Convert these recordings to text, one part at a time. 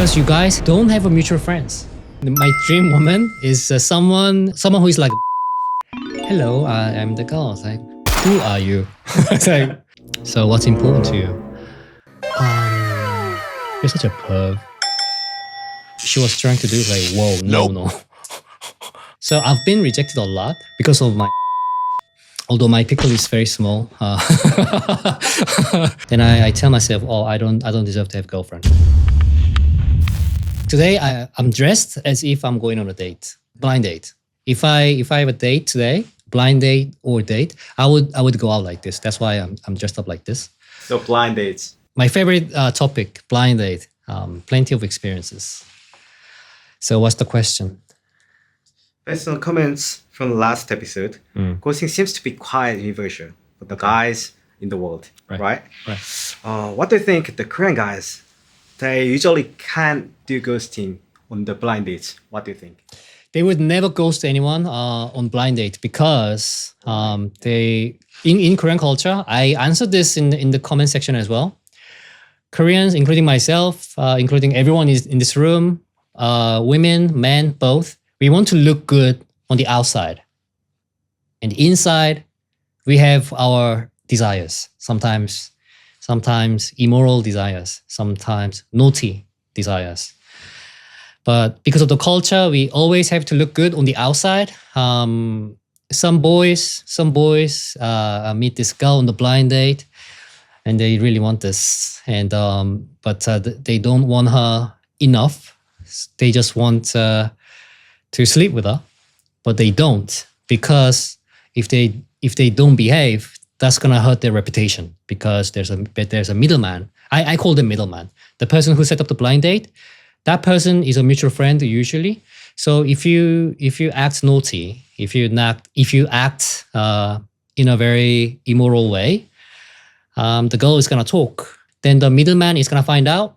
Because you guys don't have a mutual friends. My dream woman is someone who is like, hello, I'm the girl. It's like, who are you? It's like, so what's important to you? You're such a perv. She was trying to do it like, whoa, no. So I've been rejected a lot because of my, although my pickle is very small. Then I tell myself, oh, I don't deserve to have a girlfriend. Today I'm dressed as if I'm going on a date, blind date. If I have a date today, blind date or date, I would go out like this. That's why I'm dressed up like this. So blind dates. My favorite topic, blind date. Plenty of experiences. So what's the question? Based on comments from the last episode, ghosting seems to be quite universal for the guys in the world, right? What do you think the Korean guys, they usually can't do ghosting on the blind dates? What do you think? They would never ghost anyone on blind date because they in Korean culture. I answered this in the comment section as well. Koreans, including myself, including everyone is in this room, women, men, both. We want to look good on the outside, and inside, we have our desires. Sometimes immoral desires. Sometimes naughty desires. But because of the culture, we always have to look good on the outside. Some boys meet this girl on the blind date, and they really want this, and but they don't want her enough. They just want to sleep with her, but they don't, because if they don't behave, that's gonna hurt their reputation, because there's a middleman. I call them middleman. The person who set up the blind date, that person is a mutual friend usually. So if you act naughty, if you act in a very immoral way, the girl is gonna talk. Then the middleman is gonna find out,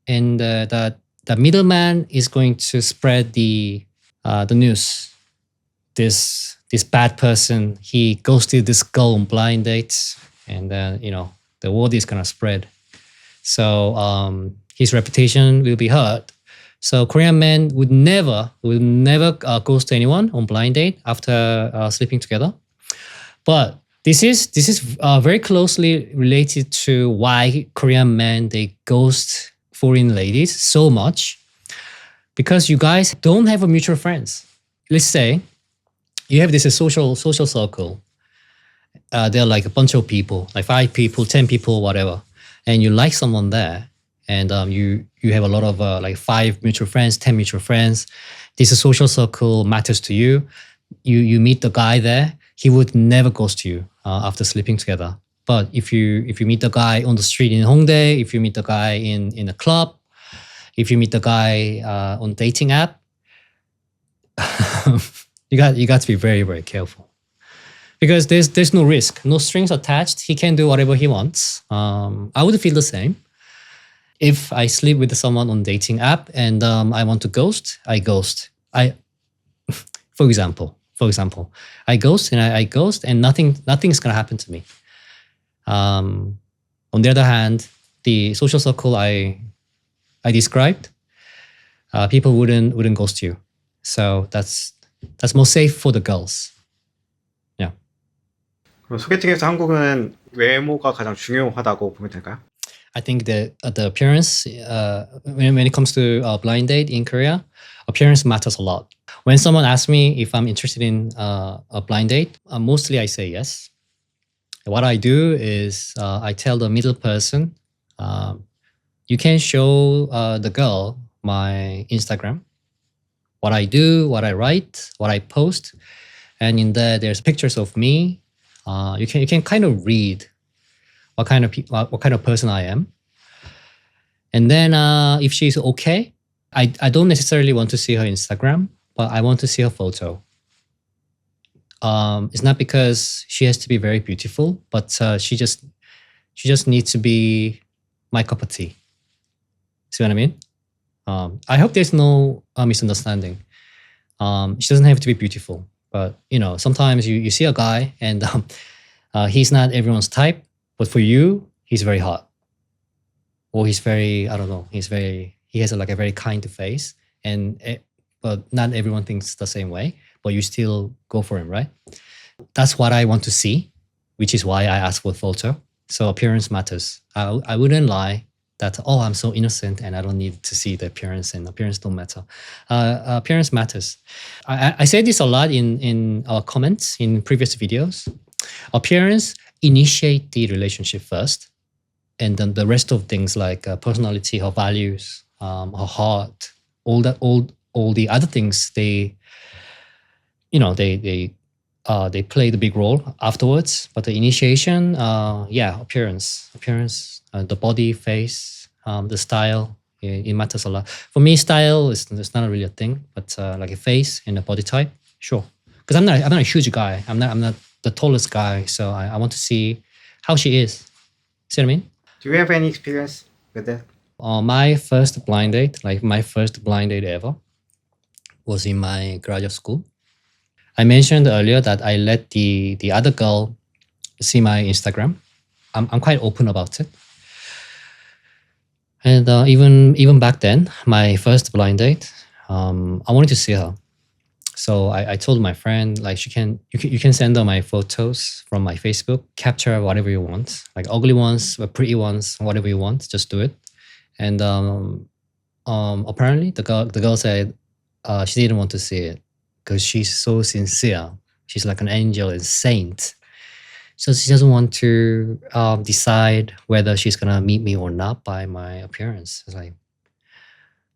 and the middleman is going to spread the news. This bad person, he ghosted this girl on blind dates, and then the word is gonna spread. So his reputation will be hurt. So Korean men will never ghost anyone on blind date after sleeping together. But this is very closely related to why Korean men, they ghost foreign ladies so much, because you guys don't have a mutual friends. Let's say you have this social circle. There are like a bunch of people, like 5 people, 10 people, whatever, and you like someone there, and you have a lot of like 5 mutual friends, 10 mutual friends. This social circle matters to you. You meet the guy there. He would never ghost you after sleeping together. But if you meet the guy on the street in Hongdae, if you meet the guy in a club, if you meet the guy on dating app, you got to be very, very careful, because there's no risk, no strings attached. He can do whatever he wants. I would feel the same if I sleep with someone on dating app and I want to ghost. I ghost. For example, I ghost and nothing's gonna happen to me. On the other hand, the social circle I described, people wouldn't ghost you. So that's more safe for the girls. Yeah. 그럼 소개팅에서 한국은 외모가 가장 중요하다고 보면 될까요? I think the appearance, when it comes to a blind date in Korea, appearance matters a lot. When someone asks me if I'm interested in a blind date, mostly I say yes. What I do is I tell the middle person, you can show the girl my Instagram, what I do, what I write, what I post, and in there there's pictures of me. You can kind of read what kind of person I am, and then if she's okay, I don't necessarily want to see her Instagram, but I want to see her photo. It's not because she has to be very beautiful, but she just needs to be my cup of tea. See what I mean? I hope there's no misunderstanding. She doesn't have to be beautiful, but sometimes you see a guy and he's not everyone's type, but for you, he's very hot. Or he's very, I don't know, he's he has like a very kind face, but not everyone thinks the same way. But you still go for him, right? That's what I want to see, which is why I asked for a photo. So appearance matters. I wouldn't lie that, I'm so innocent and I don't need to see the appearance, and appearance don't matter. Appearance matters. I said this a lot in our comments in previous videos. Appearance initiate the relationship first, and then the rest of things like personality, her values, her heart, all the other things, they play the big role afterwards. But the initiation, appearance, the body, face, the style, it matters a lot. For me, style is not really a thing, but like a face and a body type, sure. Because I'm not a huge guy. I'm not the tallest guy, so I want to see how she is. See what I mean? Do you have any experience with that? My first blind date ever, was in my graduate school. I mentioned earlier that I let the other girl see my Instagram. I'm quite open about it. And even back then, my first blind date, I wanted to see her. So I told my friend, like, you can send her my photos from my Facebook, capture whatever you want, like ugly ones or pretty ones, whatever you want, just do it. And apparently the girl said she didn't want to see it because she's so sincere. She's like an angel and saint. So she doesn't want to decide whether she's gonna meet me or not by my appearance. It's like,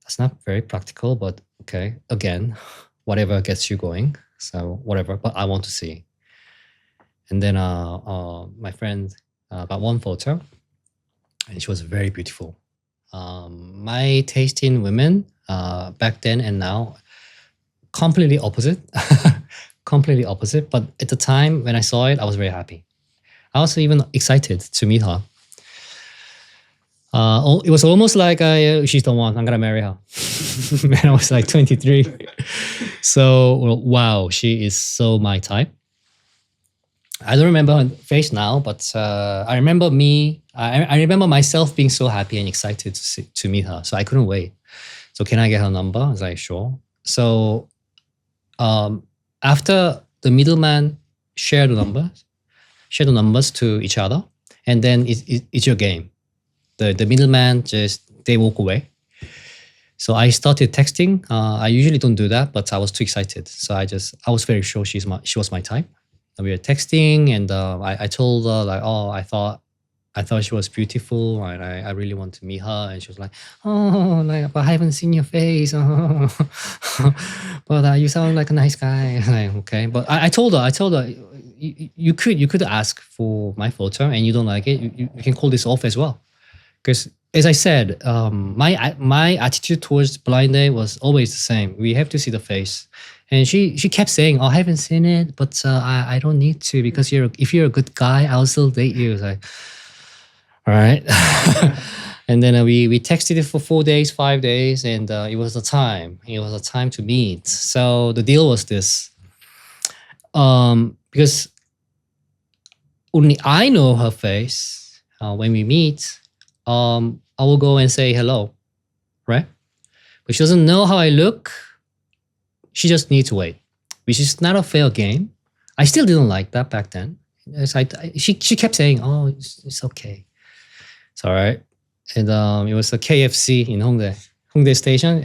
that's not very practical, but okay, again, whatever gets you going. So whatever, but I want to see. And then my friend got one photo, and she was very beautiful. My taste in women back then and now, completely opposite. Completely opposite. But at the time when I saw it, I was very happy. I was even excited to meet her. It was almost like she's the one, I'm gonna marry her. When I was like 23. So, wow, she is so my type. I don't remember her face now, but I remember I remember myself being so happy and excited to meet her. So I couldn't wait. So can I get her number? I was like, sure. So after the middleman share the numbers to each other, and then it's your game. The middleman they walk away. So I started texting. I usually don't do that, but I was too excited. So I was very sure she was my type. We were texting, and I told her like, I thought she was beautiful, and I really want to meet her. And she was like, but I haven't seen your face. But you sound like a nice guy. Like, okay, but I told her, you could ask for my photo, and you don't like it, you can call this off as well. Because as I said, my attitude towards blind date was always the same. We have to see the face. And she kept saying, I haven't seen it, but I don't need to, because if you're a good guy, I'll still date you. It's like, all right. And then we texted it for 4 days, 5 days, and it was a time. It was a time to meet. So the deal was this. Because only I know her face. When we meet, I will go and say hello, right? But she doesn't know how I look. She just needs to wait, which is not a fair game. I still didn't like that back then. She kept saying, it's okay. It's all right. And it was a KFC in Hongdae Station.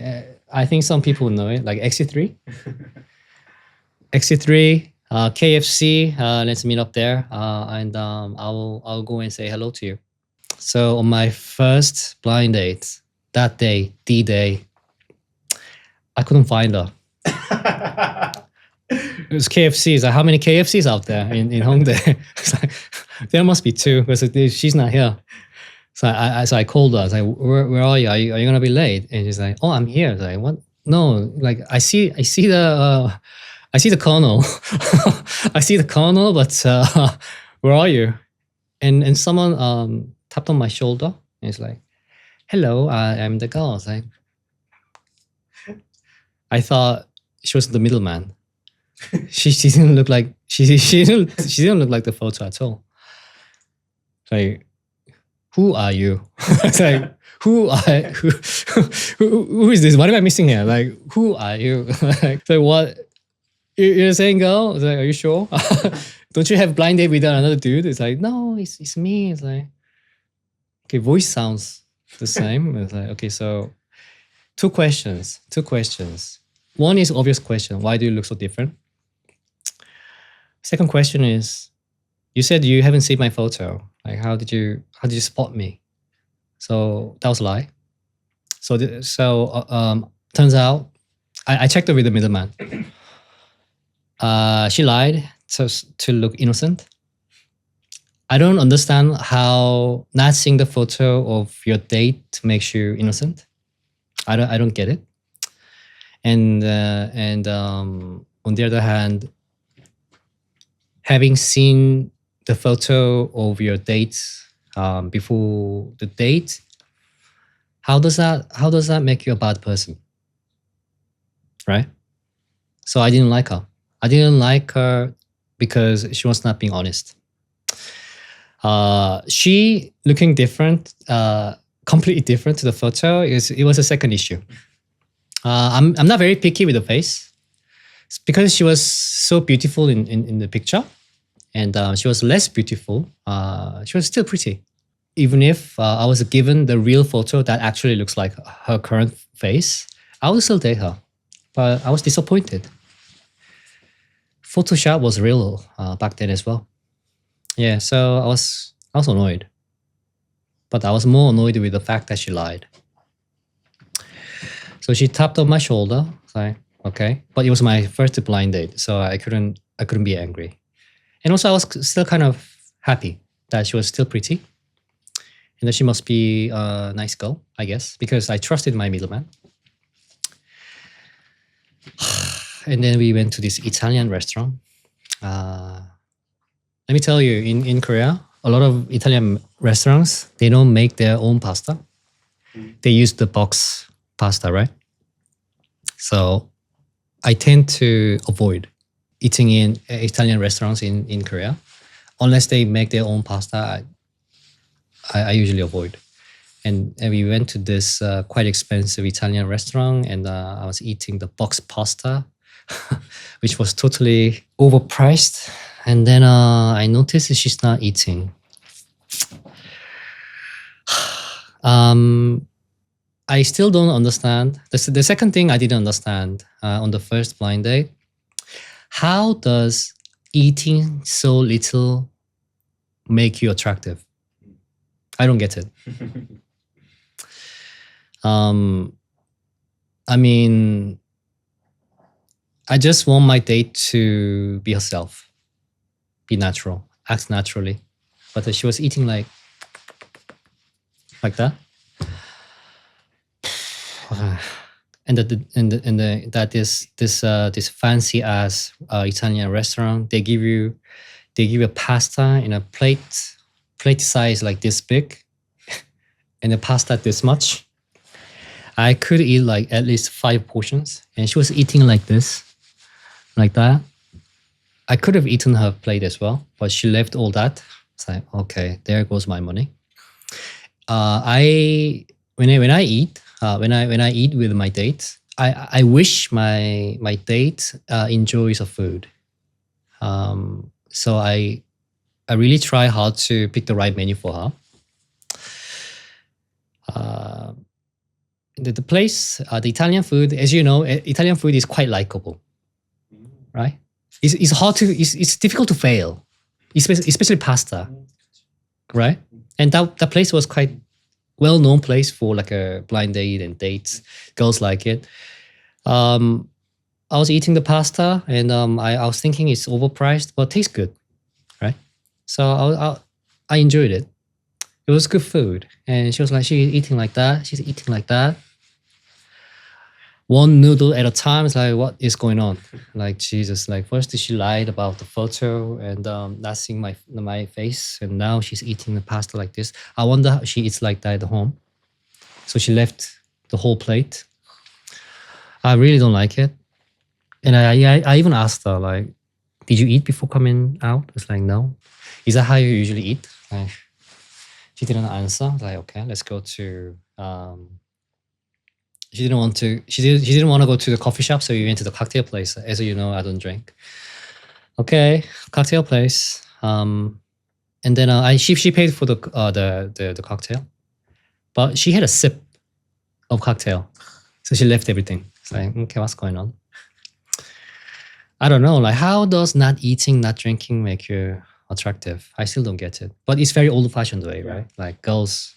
I think some people know it, like Exit 3. Exit 3, KFC, let's meet up there. And I'll go and say hello to you. So on my first blind date, that day, D-Day, I couldn't find her. It was KFC. It's like, how many KFCs out there in Hongdae? It's like, there must be 2, because she's not here. So I called her. I was like, where are you? Are you gonna be late? And she's like, I'm here. I was like, what? No, like I see the colonel. I see the colonel, but where are you? And someone tapped on my shoulder, and it's like, hello, I'm the girl. I was like, I thought she was the middleman. She didn't look like she didn't look like the photo at all. Like, who are you? It's like, who are who is this? What am I missing here? Like, who are you? like what? You're saying, girl? It's like, are you sure? Don't you have blind date with another dude? It's like, no, it's me. It's like, okay, voice sounds the same. It's like, okay, so two questions. One is obvious question. Why do you look so different? Second question is, you said you haven't seen my photo. Like, how did you spot me? So that was a lie. So turns out, I checked it with the middleman. She lied to look innocent. I don't understand how not seeing the photo of your date makes you innocent. I don't get it. And on the other hand, having seen the photo of your date before the date, how does that make you a bad person? Right? So I didn't like her. I didn't like her because she was not being honest. She looking different, completely different to the photo. It was a second issue. I'm not very picky with the face. It's because she was so beautiful in the picture, and she was less beautiful. She was still pretty. Even if I was given the real photo that actually looks like her current face, I would still date her. But I was disappointed. Photoshop was real back then as well. Yeah, so I was annoyed. But I was more annoyed with the fact that she lied. So she tapped on my shoulder. Like, okay. But it was my first blind date, so I couldn't be angry. And also I was still kind of happy that she was still pretty. And that she must be a nice girl, I guess, because I trusted my middleman. And then we went to this Italian restaurant. Let me tell you, in Korea, a lot of Italian restaurants, they don't make their own pasta. They use the box pasta, right? So I tend to avoid eating in Italian restaurants in Korea. Unless they make their own pasta, I usually avoid. And we went to this quite expensive Italian restaurant, and I was eating the box pasta, which was totally overpriced. And then I noticed she's not eating. I still don't understand. The second thing I didn't understand on the first blind date, how does eating so little make you attractive? I don't get it. I mean, I just want my date to be herself, be natural, act naturally. But she was eating like that. And that is this fancy ass Italian restaurant. They give you a pasta in a plate size like this big, and the pasta this much. I could eat like at least 5 portions, and she was eating like this, like that. I could have eaten her plate as well, but she left all that. It's like, okay, there goes my money. When I eat with my date, I wish my date enjoys the food. So I really try hard to pick the right menu for her. The place, the Italian food, as you know, Italian food is quite likable, right? It's difficult to fail, especially pasta, right? And that place was quite well-known place for like a blind date and dates. Girls like it. I was eating the pasta, and I was thinking it's overpriced, but it tastes good, right? So I enjoyed it. It was good food. And she was like, she's eating like that. She's eating like that. One noodle at a time. It's like, what is going on? Like, Jesus, like first she lied about the photo and not seeing my face. And now she's eating the pasta like this. I wonder how she eats like that at home. So she left the whole plate. I really don't like it. And I even asked her, like, did you eat before coming out? It's like, no. Is that how you usually eat? Like, She didn't answer. Like, okay, let's go to. She didn't want to. She didn't want to go to the coffee shop, so we went to the cocktail place. As you know, I don't drink. Okay, cocktail place. And then she paid for the cocktail, but she had a sip of cocktail, so she left everything. It's like, okay, what's going on? I don't know. Like, how does not eating, not drinking make you attractive? I still don't get it. But it's very old-fashioned way, right? Like girls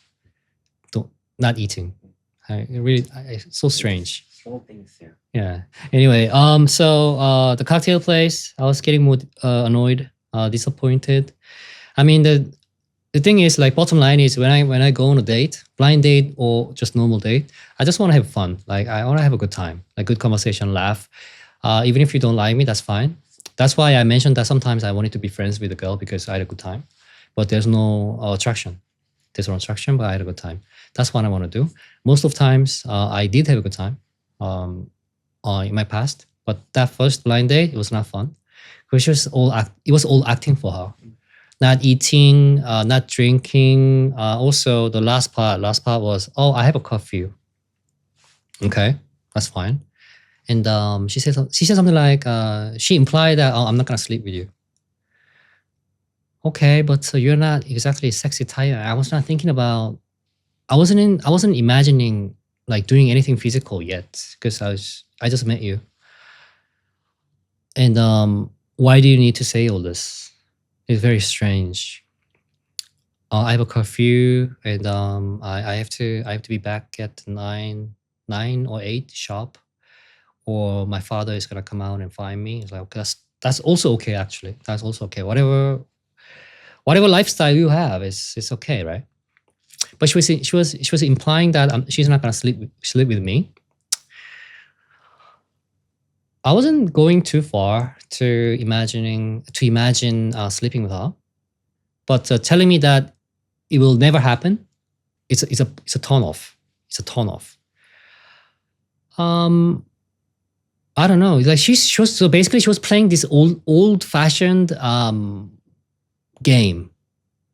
don't not eating. It's so strange. Small things, yeah. Yeah. Anyway, so the cocktail place, I was getting more annoyed, disappointed. I mean, the thing is, like, bottom line is when I go on a date, blind date or just normal date, I just want to have fun. Like, I want to have a good time, like good conversation, laugh. Even if you don't like me, that's fine. That's why I mentioned that sometimes I wanted to be friends with a girl because I had a good time, but there's no attraction. There's no attraction, but I had a good time. That's what I want to do. Most of times, I did have a good time in my past, but that first blind date, it was not fun. It was all acting for her. Not eating, not drinking. Also, the last part was, oh, I have a curfew. Okay, that's fine. And she said something like, she implied that, oh, I'm not gonna sleep with you. Okay, but you're not exactly sexy type. I was not thinking about. I wasn't imagining like doing anything physical yet because I just met you. And why do you need to say all this? It's very strange. I have a curfew, and I have to be back at 9 or 8 sharp, or my father is gonna come out and find me. It's like, okay, that's also okay actually. That's also okay. Whatever lifestyle you have, it's okay, right? But she was implying that she's not gonna sleep with me. I wasn't going too far to imagine sleeping with her, but telling me that it will never happen, it's a turn off. It's a turn off. I don't know. Like she was playing this old fashioned game,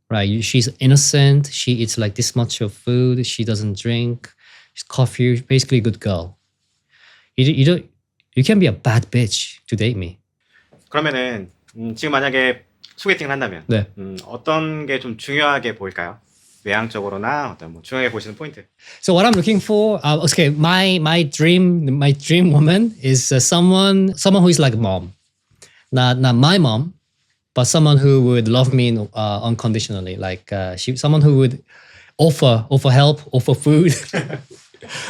right? She's innocent. She eats like this much of food. She doesn't drink. She's coffee. Basically, a good girl. You can be a bad bitch to date me. 그러면은 지금 만약에 소개팅을 한다면 네. 어떤 게 좀 중요하게 보일까요? 외향적으로나 어떤 뭐 중요하게 보시는 포인트. So what I'm looking for, okay, my dream woman is someone who is like mom, not my mom, but someone who would love me unconditionally, like someone who would offer help, offer food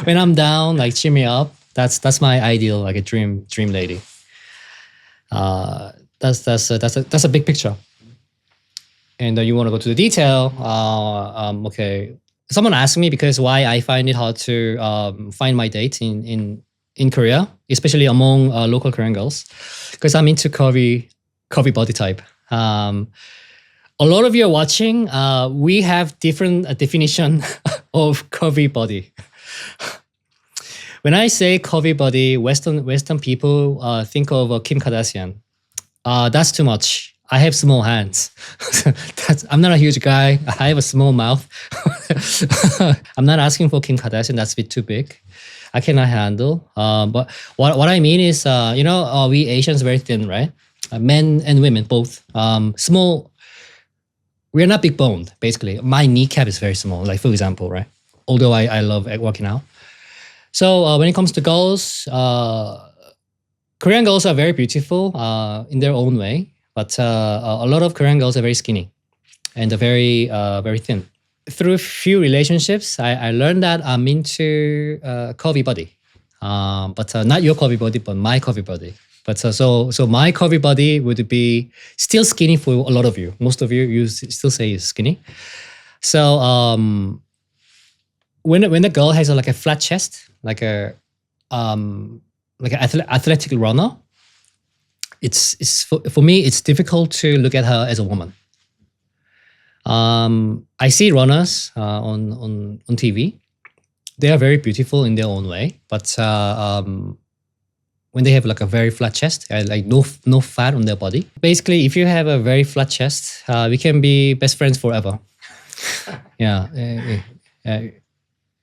when I'm down, like cheer me up. That's my ideal, like a dream lady. That's a big picture. And you want to go to the detail. Okay. Someone asked me because why I find it hard to find my date in Korea, especially among local Korean girls, because I'm into curvy body type. A lot of you are watching. We have different definition of curvy body. When I say curvy body, Western people think of Kim Kardashian. That's too much. I have small hands. I'm not a huge guy. I have a small mouth. I'm not asking for Kim Kardashian. That's a bit too big. I cannot handle. But what I mean is, we Asians are very thin, right? Men and women both. Small. We're not big boned, basically. My kneecap is very small, like for example, right? Although I love working out. So when it comes to girls, Korean girls are very beautiful in their own way. But a lot of Korean girls are very skinny and very thin. Through a few relationships, I learned that I'm into curvy body, but not your curvy body, but my curvy body. But so my curvy body would be still skinny for a lot of you. Most of you still say it's skinny. So when the girl has like a flat chest, like an athletic runner. It's for me, it's difficult to look at her as a woman. I see runners on TV. They are very beautiful in their own way, but when they have like a very flat chest, like no fat on their body. Basically, if you have a very flat chest, we can be best friends forever. Yeah,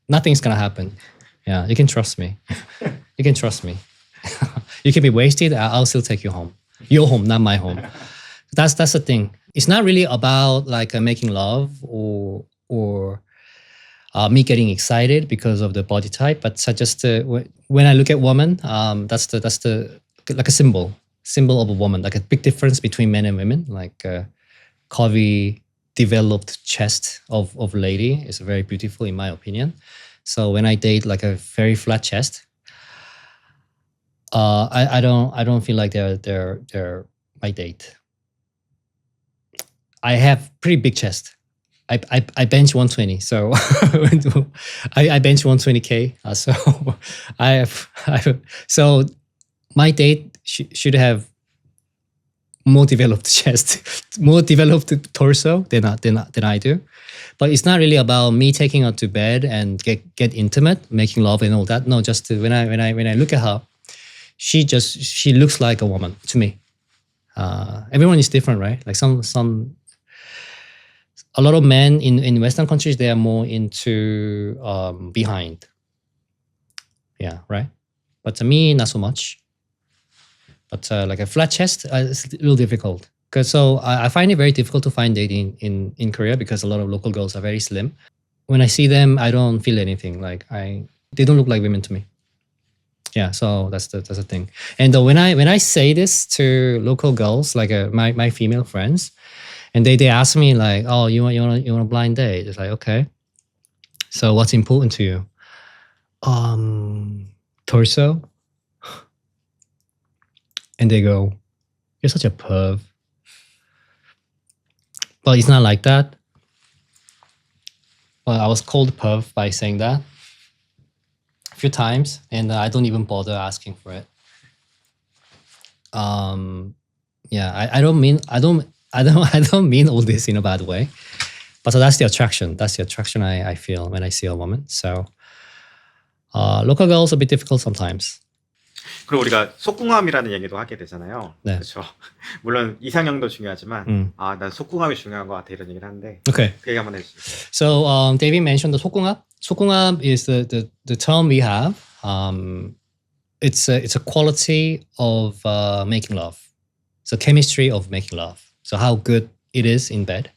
nothing's gonna happen. Yeah, you can trust me. You can trust me. You can be wasted. I'll still take you home. Your home, not my home. That's the thing. It's not really about like making love or me getting excited because of the body type, but just when I look at women, that's the like a symbol of a woman, like a big difference between men and women, like curvy, developed chest of lady is very beautiful in my opinion. So when I date like a very flat chest, I don't feel like they're my date. I have pretty big chest. I bench 120, so I bench 120k. So so my date should have more developed chest, more developed torso than I do. But it's not really about me taking her to bed and get intimate, making love and all that. No, just when I look at her, she looks like a woman to me. Everyone is different, right? Like a lot of men in Western countries, they are more into behind. Yeah, right. But to me, not so much. But like a flat chest, it's a little difficult. So I find it very difficult to find dating in Korea because a lot of local girls are very slim. When I see them, I don't feel anything. Like they don't look like women to me. Yeah, so that's the thing. And when I say this to local girls, like my female friends, and they ask me like, oh, you want a blind date? It's like, okay. So what's important to you? Torso. And they go, you're such a perv. But it's not like that. Well, I was called perv by saying that a few times, and I don't even bother asking for it. Yeah, I don't mean all this in a bad way, but so that's the attraction. That's the attraction I feel when I see a woman. So local girls are a bit difficult sometimes. 그리고 우리가 속궁합이라는 얘기도 하게 되잖아요. 네. 그렇죠. 물론 이상형도 중요하지만 난 속궁합이 중요한 것 같아 이런 얘기를 하는데 Okay. 그 얘기 한번 해주세요. So David mentioned the 속궁합. 속궁합 is the term we have. It's a quality of making love. It's a chemistry of making love. So how good it is in bed.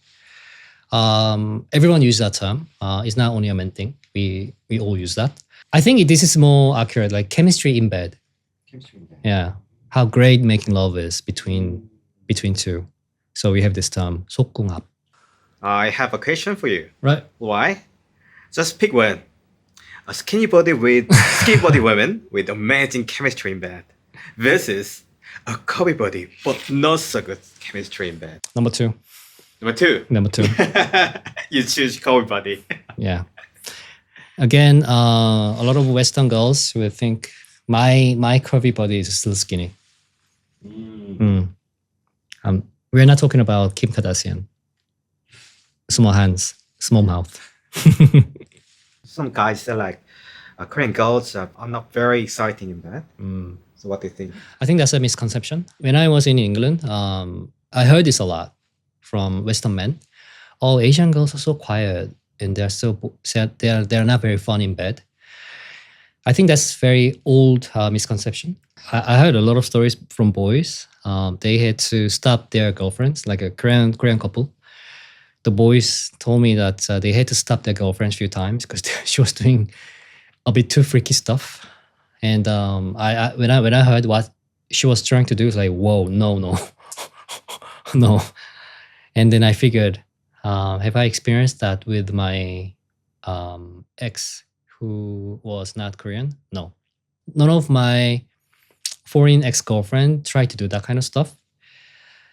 Everyone uses that term. It's not only a men thing. We all use that. I think this is more accurate, like chemistry in bed. Yeah, how great making love is between two. So we have this term, 속궁합. I have a question for you. Right. Why? Just pick one. A skinny body woman with amazing chemistry in bed versus a curvy body but not so good chemistry in bed. Number two. Number two. You choose curvy body. Yeah. Again, a lot of Western girls will think my curvy body is still skinny. We're not talking about Kim Kardashian. Small hands, small mouth. Some guys say like Korean girls are not very exciting in bed. So what do you think? I think that's a misconception. When I was in England, I heard this a lot from Western men. Oh, Asian girls are so quiet and they're not very fun in bed. I think that's very old misconception. I heard a lot of stories from boys. They had to stop their girlfriends, like a Korean couple. The boys told me that they had to stop their girlfriends a few times because she was doing a bit too freaky stuff. And when I heard what she was trying to do, it's like, whoa, no, no. And then I figured, have I experienced that with my ex who was not Korean? No. None of my foreign ex-girlfriend tried to do that kind of stuff.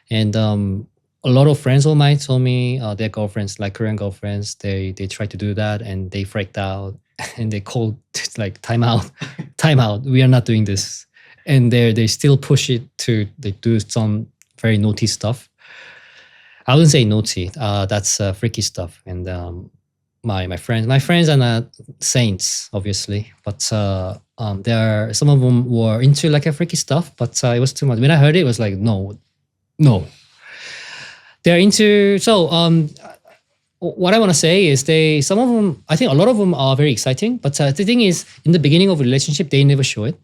And a lot of friends of mine told me their girlfriends, like Korean girlfriends, they tried to do that and they freaked out and they called like time out. We are not doing this. And they still push it they do some very naughty stuff. I wouldn't say naughty. That's freaky stuff. And my friends are not saints, obviously, but there are some of them were into like a freaky stuff. But it was too much. When I heard it was like no. They're into what I want to say is some of them, I think a lot of them are very exciting, but the thing is, in the beginning of a relationship, they never show it.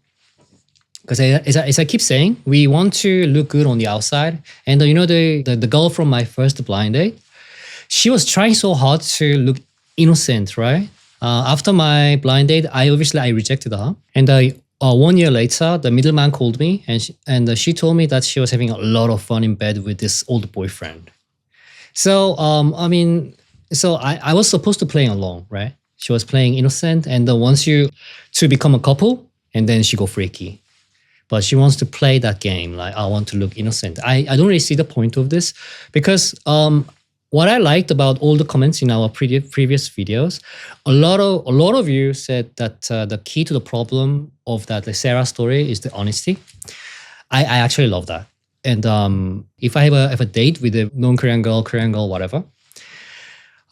Because as I keep saying, we want to look good on the outside. And the girl from my first blind date, she was trying so hard to look innocent, right? After my blind date, I rejected her. And 1 year later, the middleman called me and she told me that she was having a lot of fun in bed with this old boyfriend. So, I was supposed to play along, right? She was playing innocent, and wants you to become a couple, and then she go freaky. But she wants to play that game, like, I want to look innocent. I don't really see the point of this, because what I liked about all the comments in our previous videos, a lot of you said that the key to the problem of that Sarah story is the honesty. I actually love that. And if I have a date with a non-Korean girl, whatever,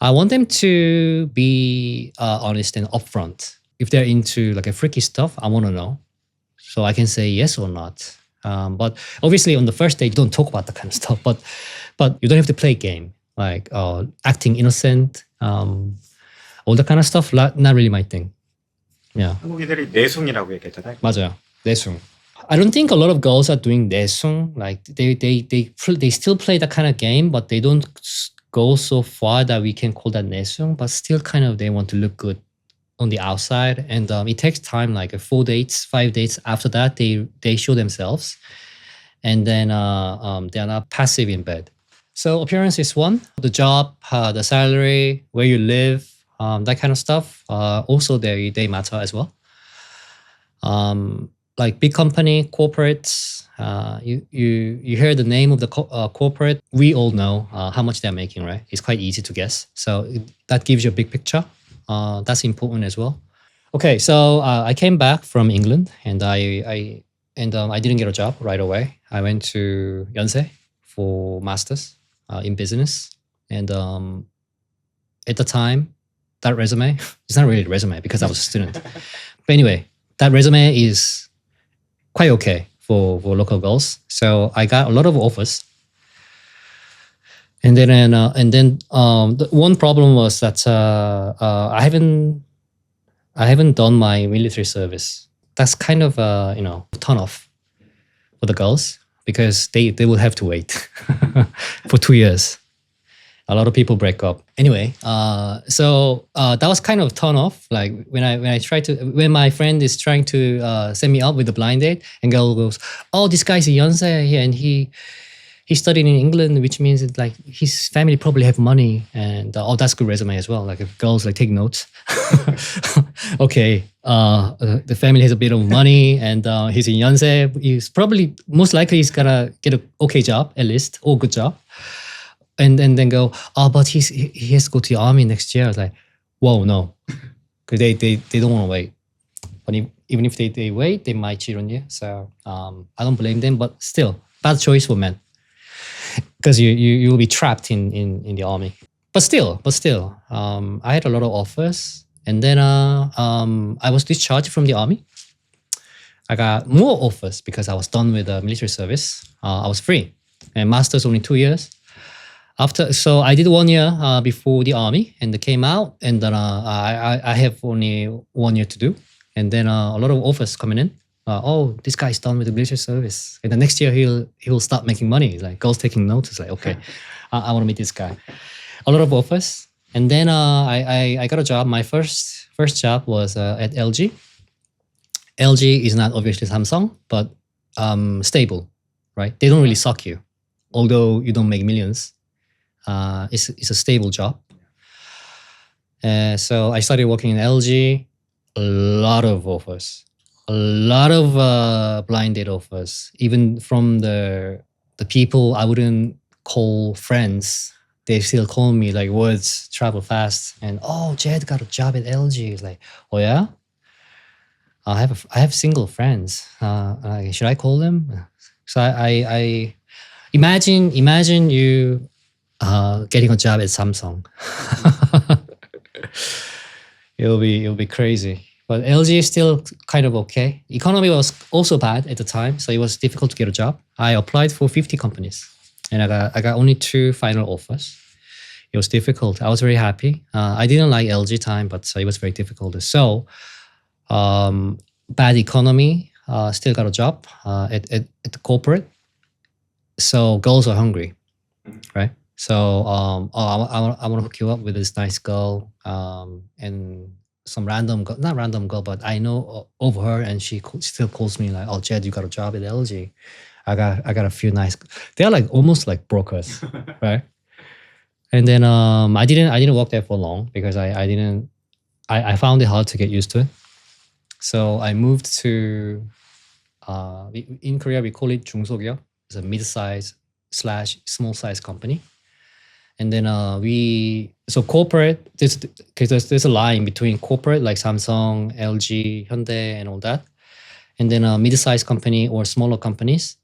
I want them to be honest and upfront. If they're into like a freaky stuff, I want to know, so I can say yes or not. But obviously on the first date, you don't talk about that kind of stuff. But you don't have to play a game, like acting innocent, all that kind of stuff. Not really my thing. Yeah. 한국인들이 내숭이라고 얘기했잖아요. 맞아요. 내숭. I don't think a lot of girls are doing 내숭. Like they still play that kind of game, but they don't go so far that we can call that 내숭. But still, kind of, they want to look good on the outside, and it takes time. Like 4 dates, 5 dates. After that, they show themselves, and then they are not passive in bed. So appearance is one. The job, the salary, where you live, that kind of stuff. Also, they matter as well. Like big company, corporates, you hear the name of the corporate, we all know how much they're making, right? It's quite easy to guess. So that gives you a big picture. That's important as well. Okay, so I came back from England, and I didn't get a job right away. I went to Yonsei for masters in business, and at the time, that resume, it's not really a resume because I was a student. But anyway, that resume is quite okay for local girls. So I got a lot of offers. And then the one problem was that I haven't done my military service. That's kind of turn off for the girls, because they will have to wait for 2 years. A lot of people break up. Anyway, so that was kind of turn off. Like when my friend is trying to set me up with a blind date, and girl goes, "Oh, this guy's a Yonsei here, and he studied in England, which means that, like, his family probably have money, and that's good resume as well. Like if girls like take notes, okay, the family has a bit of money, and he's in Yonsei. He's probably most likely he's gonna get a okay job at least, or good job." And then go, "Oh, but he has to go to the army next year." I was like, whoa, no, because they don't want to wait. But even if they wait, they might cheat on you. So I don't blame them, but still, bad choice for men, because you will be trapped in the army. But still, I had a lot of offers, and then I was discharged from the army. I got more offers because I was done with the military service. I was free, and master's only 2 years. So I did 1 year before the army, and came out, and then I have only 1 year to do, and then a lot of offers coming in. Oh, this guy's done with the military service, and the next year he'll start making money. Like girls taking notes. It's like, okay, I want to meet this guy. A lot of offers, and then I got a job. My first job was at LG. LG is not obviously Samsung, but stable, right? They don't really suck you, although you don't make millions. It's a stable job. So I started working in LG. A lot of offers, a lot of blind date offers, even from the people I wouldn't call friends. They still call me, like, words travel fast. And, "Oh, Jed got a job at LG." It's like, "Oh yeah, I have single friends. Should I call them?" So I imagine you getting a job at Samsung. It'll be crazy. But LG is still kind of okay. Economy was also bad at the time, so it was difficult to get a job. I applied for 50 companies, and I got only 2 final offers. It was difficult. I was very happy. I didn't like LG time, but it was very difficult. So, bad economy. Still got a job at the corporate. So girls are hungry, right? So I want to hook you up with this nice girl, and some random girl, not random girl, but I know of her, and she still calls me like, "Oh, Jed, you got a job at LG. I got a few nice." They're like almost like brokers, right? And then I didn't work there for long because I found it hard to get used to it. So I moved to in Korea we call it 중소기업. It's a mid-size / small size company. And then corporate, there's a line between corporate like Samsung, LG, Hyundai, and all that. And then mid-sized company or smaller companies,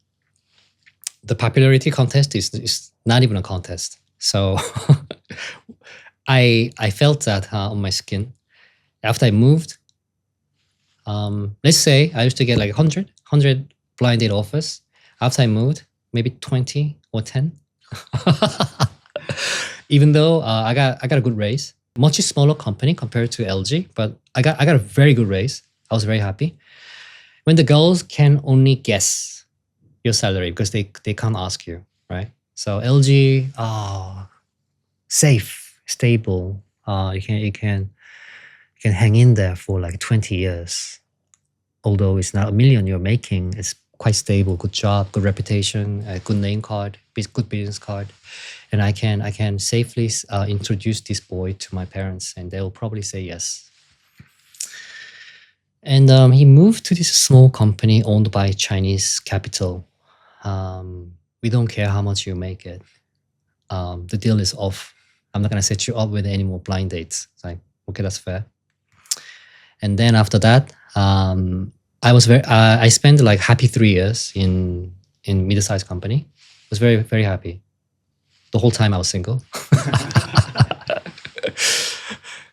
the popularity contest is not even a contest. So I felt that on my skin. After I moved, let's say I used to get like 100 blind date offers. After I moved, maybe 20 or 10. Even though I got a good raise, much smaller company compared to LG, but I got a very good raise. I was very happy. When the girls can only guess your salary because they can't ask you, right? So LG, safe, stable. You can hang in there for like 20 years. Although it's not a million you're making, it's quite stable, good job, good reputation, a good name card, good business card. And I can safely introduce this boy to my parents, and they will probably say yes. And he moved to this small company owned by Chinese capital. We don't care how much you make it. The deal is off. I'm not gonna set you up with any more blind dates. It's like, okay, that's fair. And then after that, I spent like happy 3 years in mid-sized company. I was very, very happy. The whole time I was single.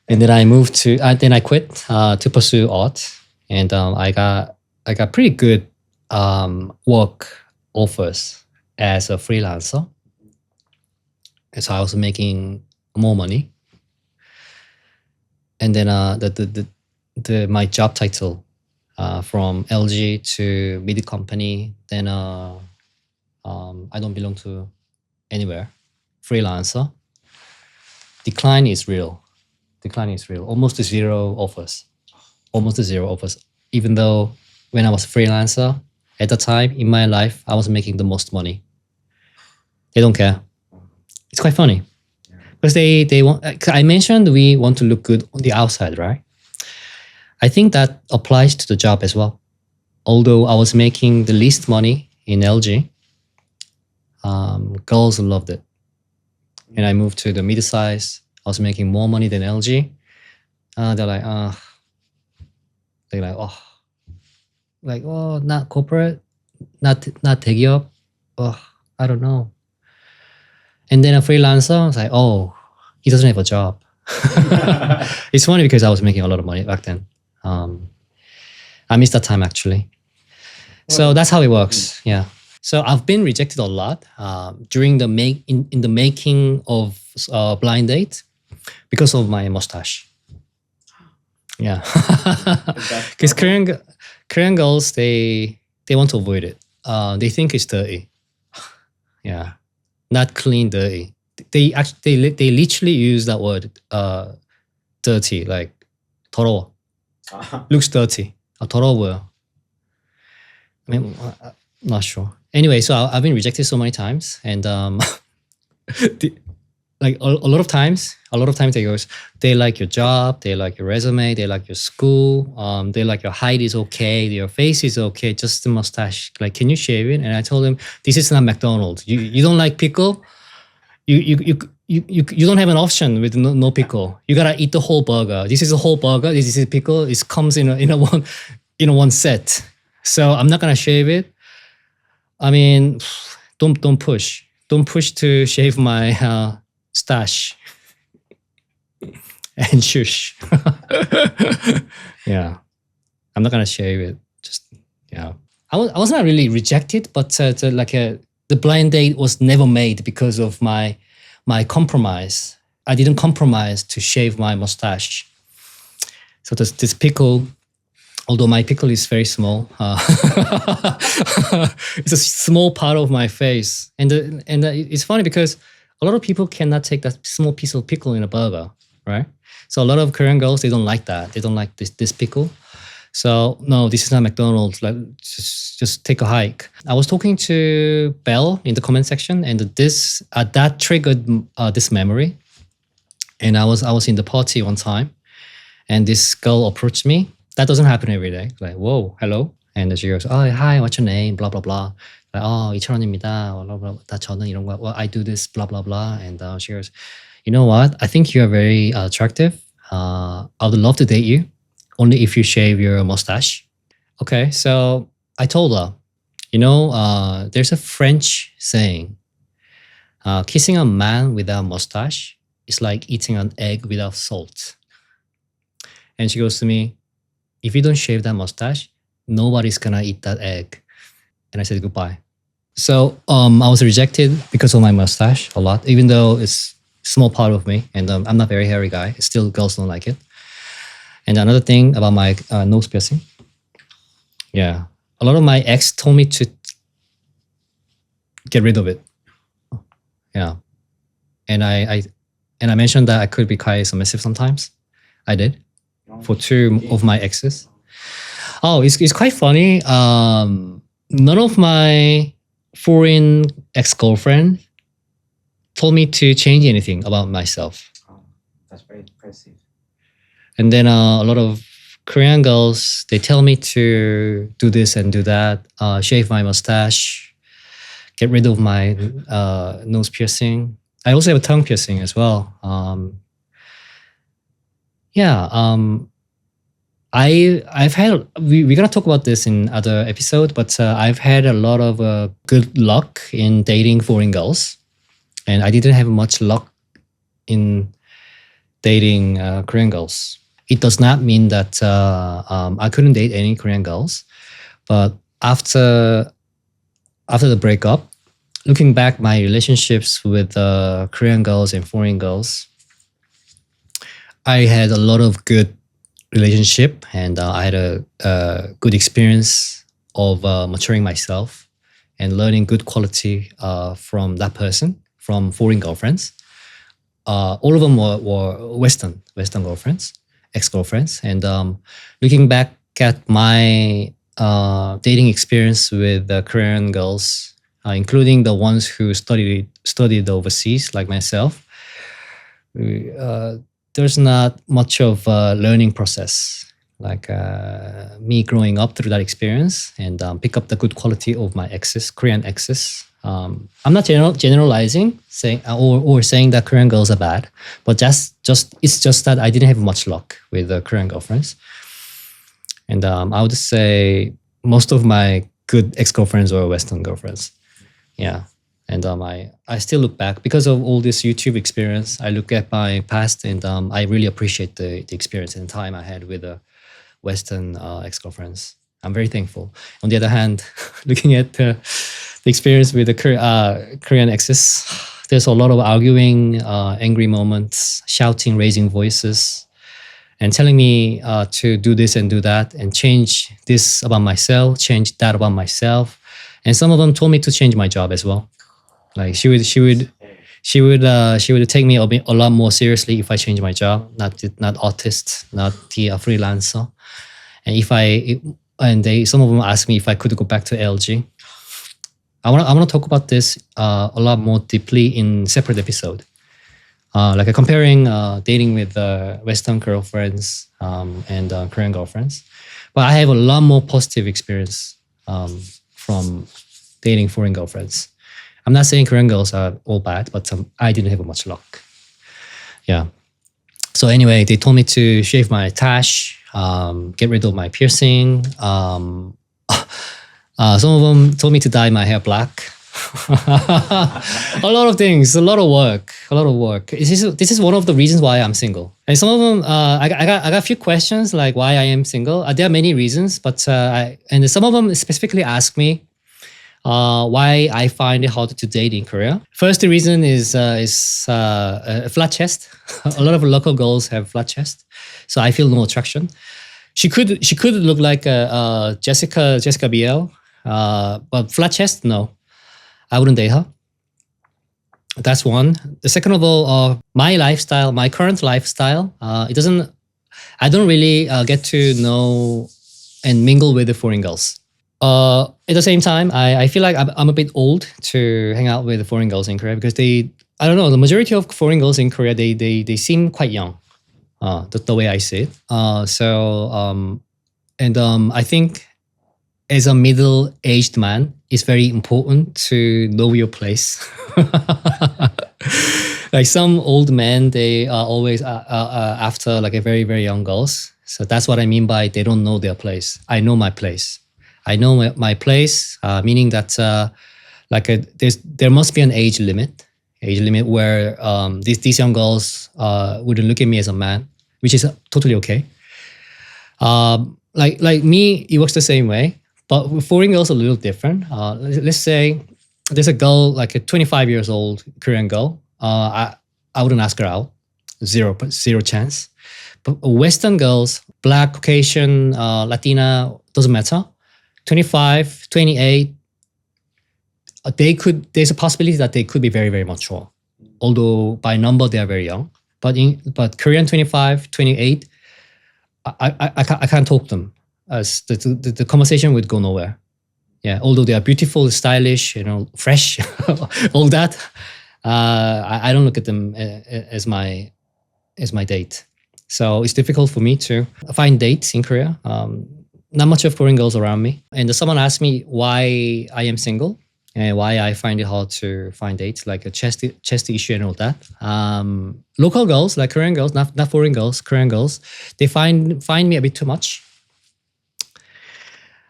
And then I moved to, then I quit to pursue art. And I got pretty good work offers as a freelancer. And so I was making more money. And then my job title from LG to mid company, then I don't belong to anywhere. Freelancer. Decline is real. Almost zero offers. Even though when I was freelancer, at the time in my life, I was making the most money. They don't care. It's quite funny. Because they want, I mentioned we want to look good on the outside, right? I think that applies to the job as well. Although I was making the least money in LG, girls loved it. And I moved to the mid-size. I was making more money than LG. They're like, oh, not corporate, not 대기업. Oh, I don't know. And then a freelancer, I was like, oh, he doesn't have a job. It's funny because I was making a lot of money back then. I missed that time actually. So that's how it works. Yeah. So I've been rejected a lot during the in the making of Blind Date because of my mustache. Yeah. Because Korean girls, they want to avoid it. They think it's dirty. Yeah. Not clean, dirty. They literally use that word, dirty, like 더러워. Looks dirty. 더러워요. I mean, I'm not sure. Anyway, so I've been rejected so many times, and like a lot of times they goes, they like your job, they like your resume, they like your school, they like your height is okay, your face is okay, just the mustache. Like, can you shave it? And I told him, this is not McDonald's. You don't like pickle? You don't have an option with no pickle. You gotta eat the whole burger. This is a whole burger. This is pickle. It comes in a one set. So I'm not gonna shave it. I mean, don't push. Don't push to shave my stash. And shush. Yeah, I'm not gonna shave it. Just yeah. I was not really rejected, but the blind date was never made because of my compromise I didn't compromise to shave my mustache. So this pickle, although my pickle is very small, it's a small part of my face. And it's funny because a lot of people cannot take that small piece of pickle in a burger, right? So a lot of Korean girls, they don't like that. They don't like this pickle. So no, this is not McDonald's. Like just take a hike. I was talking to Belle in the comment section, and that triggered this memory. And I was in the party one time, and this girl approached me. That doesn't happen every day. Like, whoa, hello. And she goes, oh, hi, what's your name? Blah, blah, blah. Like, oh, 2,000원입니다. Blah, blah, blah. 저는 이런 거, well, I do this, blah, blah, blah. And she goes, you know what? I think you're very attractive. I would love to date you, only if you shave your mustache. Okay, so I told her, there's a French saying, kissing a man without mustache is like eating an egg without salt. And she goes to me, if you don't shave that mustache, nobody's gonna eat that egg. And I said goodbye. So I was rejected because of my mustache a lot, even though it's a small part of me, and I'm not a very hairy guy. Still, girls don't like it. And another thing about my nose piercing. Yeah, a lot of my ex told me to get rid of it. Yeah, and I mentioned that I could be quite submissive sometimes. I did for 2 of my exes. Oh, it's quite funny. None of my foreign ex-girlfriend told me to change anything about myself. Oh, that's very impressive. And then a lot of Korean girls, they tell me to do this and do that, shave my mustache, get rid of my nose piercing. I also have a tongue piercing as well. I've had, we're gonna talk about this in other episode, but I've had a lot of good luck in dating foreign girls, and I didn't have much luck in dating Korean girls. It does not mean that I couldn't date any Korean girls, but after the breakup, looking back my relationships with Korean girls and foreign girls, I had a lot of good relationship, and I had a good experience of maturing myself and learning good quality from that person, from foreign girlfriends. All of them were Western girlfriends, ex-girlfriends. And looking back at my dating experience with Korean girls, including the ones who studied overseas, like myself, there's not much of a learning process, like me growing up through that experience, and pick up the good quality of my exes, Korean exes. I'm not generalizing, saying or saying that Korean girls are bad, but it's just that I didn't have much luck with Korean girlfriends, and I would say most of my good ex-girlfriends were Western girlfriends. Yeah. And I still look back because of all this YouTube experience. I look at my past, and I really appreciate the experience and time I had with Western ex-girlfriends. I'm very thankful. On the other hand, looking at the experience with the Korean exes, there's a lot of arguing, angry moments, shouting, raising voices, and telling me to do this and do that, and change this about myself, change that about myself. And some of them told me to change my job as well. Like she would take me a lot more seriously if I change my job, not artist, not the freelancer. And some of them asked me if I could go back to LG. I want to talk about this a lot more deeply in separate episode, like comparing dating with Western girlfriends and Korean girlfriends. But I have a lot more positive experience from dating foreign girlfriends. I'm not saying Korean girls are all bad, but I didn't have much luck. Yeah. So anyway, they told me to shave my tash, get rid of my piercing. Some of them told me to dye my hair black. A lot of things, a lot of work. This is one of the reasons why I'm single. And some of them, I got a few questions like why I am single. There are many reasons, but and some of them specifically ask me, Why I find it hard to date in Korea. First, the reason is a flat chest. A lot of local girls have flat chest, so I feel no attraction. She could look like Jessica Biel, but flat chest, no, I wouldn't date her. That's one. The second of all, my lifestyle, my current lifestyle, it doesn't. I don't really get to know and mingle with the foreign girls. At the same time, I feel like I'm a bit old to hang out with the foreign girls in Korea because I don't know, the majority of foreign girls in Korea, they seem quite young, the way I see it. I think as a middle-aged man, it's very important to know your place. Like some old men, they are always after like a very, very young girls. So that's what I mean by they don't know their place. I know my place. I know my place, meaning that there must be an age limit where these young girls wouldn't look at me as a man, which is totally okay. Like me, it works the same way, but with foreign girls a little different. Let's say there's a girl, like a 25 years old Korean girl. I wouldn't ask her out, zero chance. But Western girls, Black, Caucasian, Latina, doesn't matter. 25, 28, there's a possibility that they could be very, very mature. Although by number, they are very young. But Korean 25, 28, I can't talk to them. As the conversation would go nowhere. Yeah, although they are beautiful, stylish, fresh, all that, I don't look at them as my date. So it's difficult for me to find dates in Korea. Not much of foreign girls around me. And someone asked me why I am single and why I find it hard to find dates, like a chest issue and all that. Local girls, like Korean girls, not foreign girls, Korean girls, they find me a bit too much.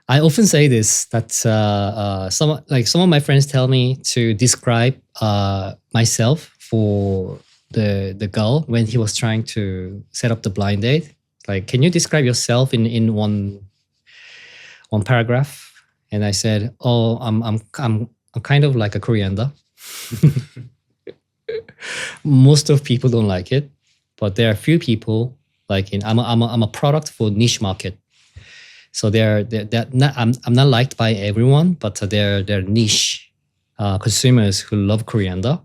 I often say this, that some of my friends tell me to describe myself for the girl when he was trying to set up the blind date. Like, can you describe yourself in one paragraph? And I said, oh, I'm kind of like a coriander. Most of people don't like it, but there are a few people like I'm a product for niche market. So they're not, I'm not liked by everyone, but they're niche consumers who love coriander,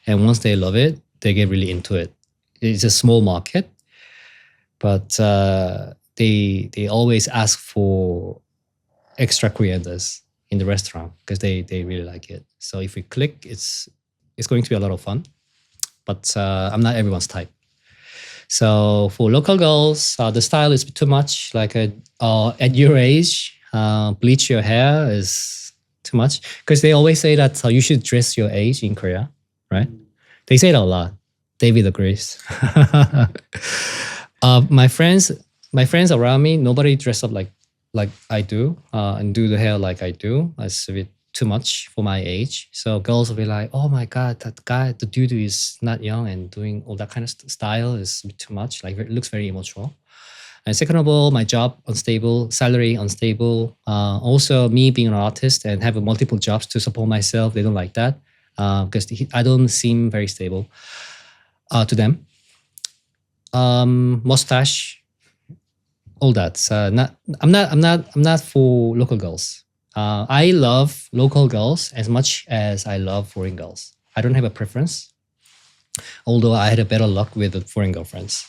and once they love it, they get really into it. It's a small market, but they always ask for extra corianders in the restaurant because they really like it. So if we click, it's going to be a lot of fun. But I'm not everyone's type. So for local girls, the style is too much. Like at your age, bleach your hair is too much because they always say that you should dress your age in Korea, right? They say it a lot. David agrees. My friends around me, nobody dress up like I do and do the hair like I do. It's a bit too much for my age. So girls will be like, oh my God, that guy, the dude is not young and doing all that kind of style is a bit too much. Like it looks very immature. And second of all, my job unstable, salary unstable. Also me being an artist and having multiple jobs to support myself, they don't like that because I don't seem very stable to them. Mustache, all that. I'm not for local girls. I love local girls as much as I love foreign girls. I don't have a preference, although I had a better luck with the foreign girlfriends.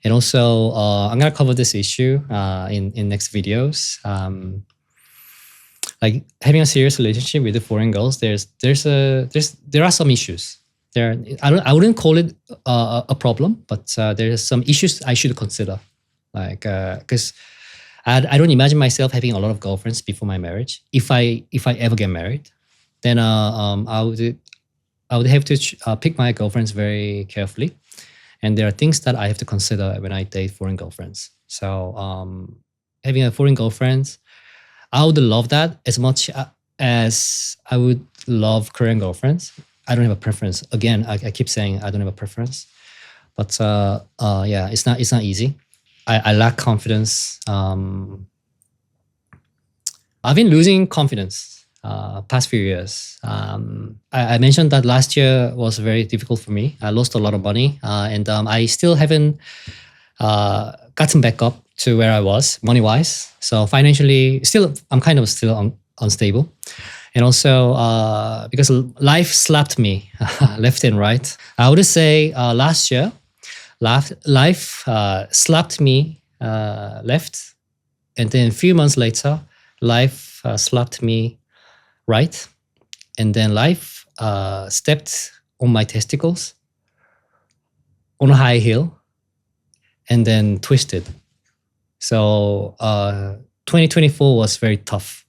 And also, I'm gonna cover this issue in next videos. Like having a serious relationship with the foreign girls, there are some issues. I wouldn't call it a problem, but there are some issues I should consider. Like because I don't imagine myself having a lot of girlfriends before my marriage. If I ever get married, then I would have to pick my girlfriends very carefully, and there are things that I have to consider when I date foreign girlfriends. So having a foreign girlfriend, I would love that as much as I would love Korean girlfriends. I don't have a preference. Again, I keep saying I don't have a preference, but yeah, it's not easy. I lack confidence. I've been losing confidence past few years. I mentioned that last year was very difficult for me. I lost a lot of money, and I still haven't gotten back up to where I was money-wise. So financially, I'm kind of still unstable. And also because life slapped me left and right. I would say last year, life slapped me left, and then a few months later, life slapped me right, and then life stepped on my testicles on a high heel, and then twisted. So 2024 was very tough.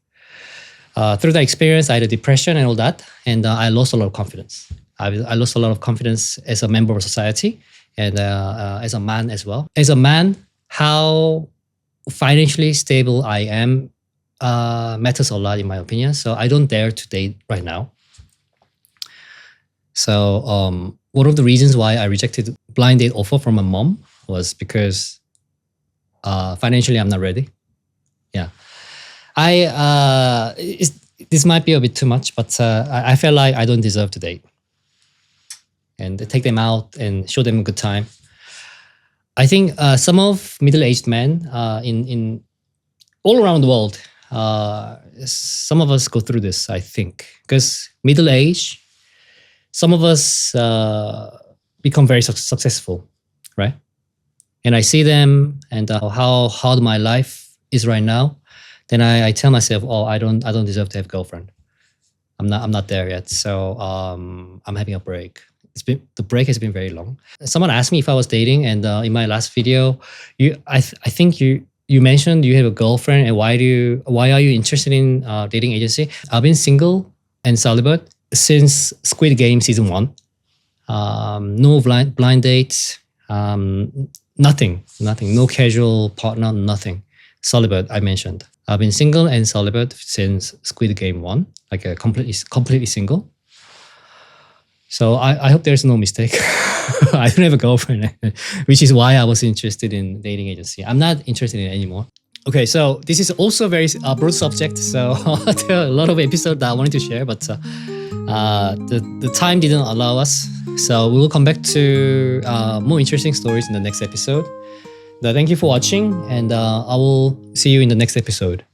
Through that experience, I had a depression and all that, and I lost a lot of confidence. I lost a lot of confidence as a member of society and as a man as well. As a man, how financially stable I am matters a lot in my opinion. So I don't dare to date right now. So one of the reasons why I rejected blind date offer from my mom was because financially I'm not ready. Yeah. This might be a bit too much, but I feel like I don't deserve to date and take them out and show them a good time. I think some of middle-aged men in all around the world, some of us go through this, I think, because middle age, some of us become very successful, right? And I see them and how hard my life is right now. Then I tell myself, oh, I don't deserve to have a girlfriend. I'm not there yet. So I'm having a break. The break has been very long. Someone asked me if I was dating, and in my last video, I think you mentioned you have a girlfriend, and why are you interested in dating agency? I've been single and celibate since Squid Game season 1. No blind dates, nothing, no casual partner, nothing. Celibate, I mentioned. I've been single and celibate since Squid Game 1, like a completely single. So I hope there's no mistake. I don't have a girlfriend, which is why I was interested in dating agency. I'm not interested in it anymore. Okay, so this is also a very broad subject. So there are a lot of episodes that I wanted to share, but the time didn't allow us. So we will come back to more interesting stories in the next episode. Thank you for watching, and I will see you in the next episode.